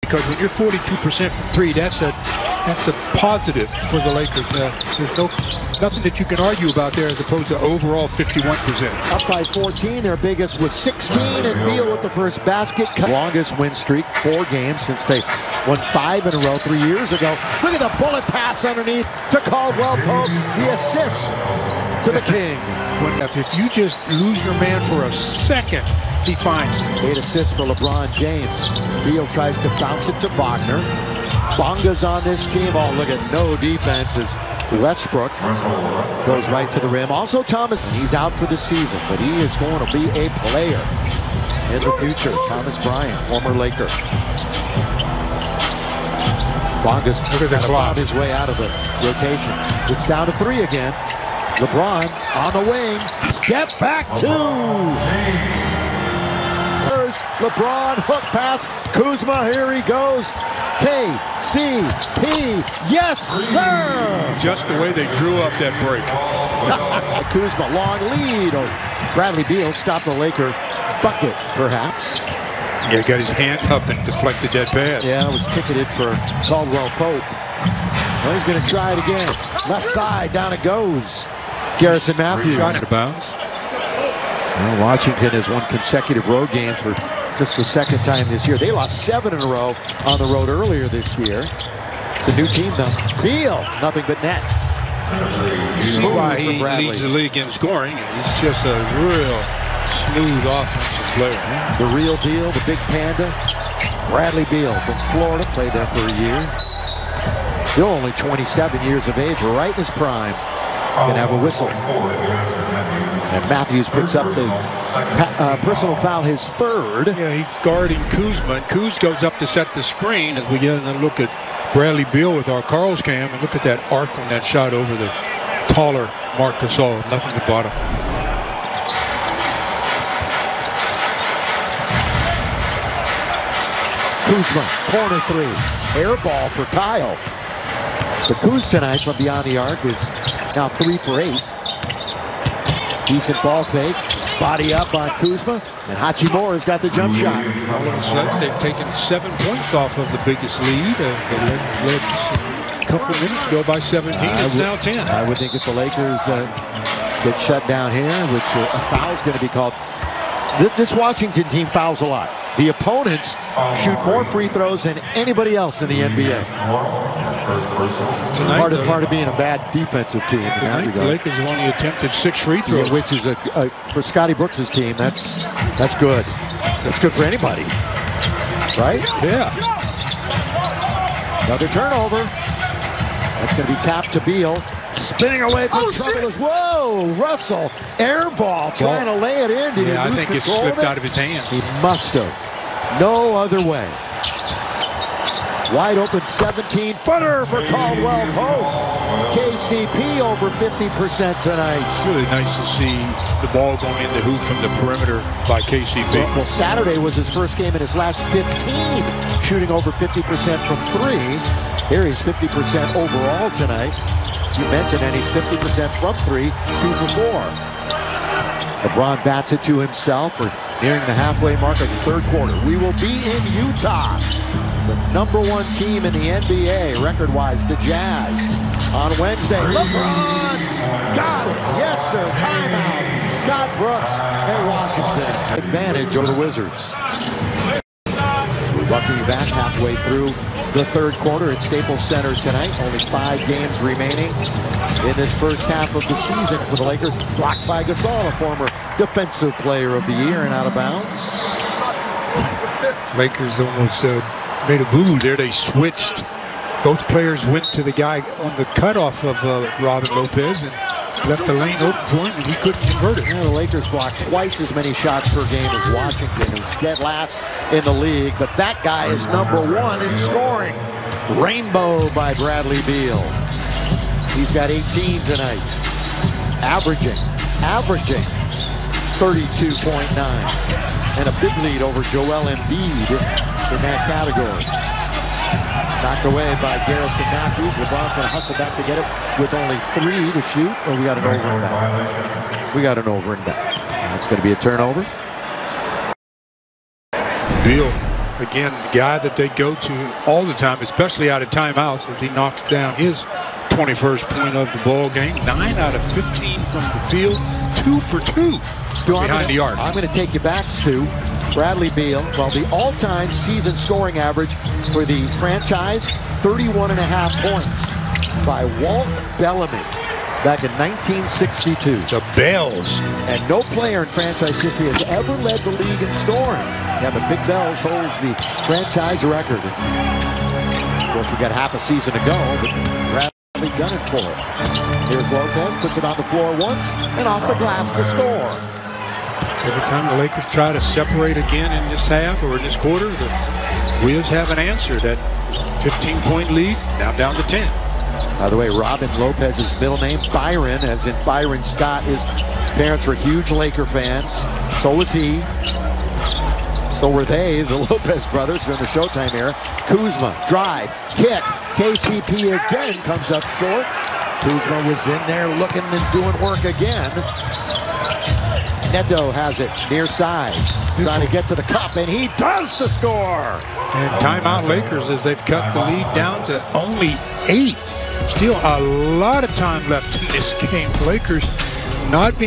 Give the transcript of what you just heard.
because when you're 42% from three, that's a positive for the Lakers. There's nothing that you can argue about there as opposed to overall 51%. Up by 14, their biggest was 16, and Beal with the first basket. Longest win streak, 4 games since they won 5 in a row 3 years ago. Look at the bullet pass underneath to Caldwell Pope. The assist to the King. If you just lose your man for a second, he finds it. 8 assists for LeBron James. Beal tries to bounce it to Wagner. Bonga's on this team. Oh, look at no defense as Westbrook goes right to the rim. Also Thomas, he's out for the season, but he is going to be a player in the future. Thomas Bryant, former Laker. Bonga's found his way out of the rotation. It's down to 3 again. LeBron on the wing. Step back 2. LeBron hook pass. Kuzma, here he goes. KCP, yes sir! Just the way they drew up that break. Kuzma, long lead. Bradley Beal stopped the Laker bucket, perhaps. Yeah, got his hand up and deflected that pass. Yeah, it was ticketed for Caldwell Pope. Well, he's going to try it again. Left side, down it goes. Garrison Matthews. Shot out of bounds. Well, Washington has won consecutive road games for just the second time this year. They lost 7 in a row on the road earlier this year. It's a new team though. Beal, nothing but net. See why he leads the league in scoring. He's just a real smooth offensive player. The real deal, the big panda. Bradley Beal from Florida, played there for a year. Still only 27 years of age, right in his prime. Can have a whistle. And Matthews picks up the personal foul, his 3rd. Yeah, he's guarding Kuzma, and Kuz goes up to set the screen as we get a look at Bradley Beal with our Carl's cam, and look at that arc on that shot over the taller Marc Gasol. Nothing to bottom. Kuzma, corner 3. Air ball for Kyle. So Kuz tonight from beyond the arc is now 3 for 8. Decent ball fake. Body up on Kuzma. And Hachimura's got the jump shot. All of a sudden, they've taken 7 points off of the biggest lead. They led a couple of minutes ago by 17. It's now 10. I would think if the Lakers get shut down here, which a foul is going to be called. This Washington team fouls a lot. The opponents shoot more free throws than anybody else in the NBA. Tonight, part of being a bad defensive team in that regard. The Lakers have only attempted 6 free throws. Yeah, which is for Scotty Brooks' team, that's good. That's good for anybody, right? Yeah. Another turnover. That's going to be tapped to Beal. Spinning away from trouble. Whoa, Russell, air ball, trying to lay it in. Yeah, I think it slipped out of his hands. He must have. No other way. Wide open 17-footer for Caldwell Pope. KCP over 50% tonight. It's really nice to see the ball going in the hoop from the perimeter by KCP. Well, Saturday was his first game in his last 15, shooting over 50% from 3. Here he's 50% overall tonight. As you mentioned, and he's 50% from 3, 2 for 4. LeBron bats it to himself. We're nearing the halfway mark of the 3rd quarter. We will be in Utah. The #1 team in the NBA, record-wise, the Jazz. On Wednesday, LeBron got it. Yes, sir. Timeout. Scott Brooks and Washington. Advantage over the Wizards. We're welcoming you back halfway through the 3rd quarter at Staples Center tonight. Only 5 games remaining in this first half of the season for the Lakers. Blocked by Gasol, a former defensive player of the year, and out of bounds. Lakers almost made a boo there. They switched. Both players went to the guy on the cutoff of Robin Lopez and left the lane open for him, and he couldn't convert it. Yeah, the Lakers blocked twice as many shots per game as Washington, who's dead last in the league. But that guy is #1 in scoring. Rainbow by Bradley Beal. He's got 18 tonight. Averaging 32.9. And a big lead over Joel Embiid in that category. Knocked away by Garrison Matthews. LeBron's going to hustle back to get it with only 3 to shoot. Oh, we got an over and back. We got an over and back. It's going to be a turnover. Beal again, the guy that they go to all the time, especially out of timeouts, as he knocks down his 21st point of the ball game. 9 out of 15 from the field, 2 for 2 behind the arc. I'm going to take you back, Stu. Bradley Beal, well, the all-time season scoring average for the franchise, 31.5 points by Walt Bellamy back in 1962. The Bells. And no player in franchise history has ever led the league in scoring. Yeah, but Big Bells holds the franchise record. Of course, we got half a season to go, but Bradley gunning for it. Here's Lopez, puts it on the floor once, and off the glass to score. Every time the Lakers try to separate again in this half or in this quarter, the Wiz have an answer. That 15-point lead, now down to 10. By the way, Robin Lopez's middle name, Byron, as in Byron Scott. His parents were huge Laker fans. So was he. So were they, the Lopez brothers, during the Showtime era. Kuzma, drive, kick. KCP again comes up short. Kuzma was in there looking and doing work again. Neto has it near side, trying to get to the cup, and he does the score. And timeout Lakers as they've cut the lead down to only 8. Still a lot of time left in this game. Lakers not being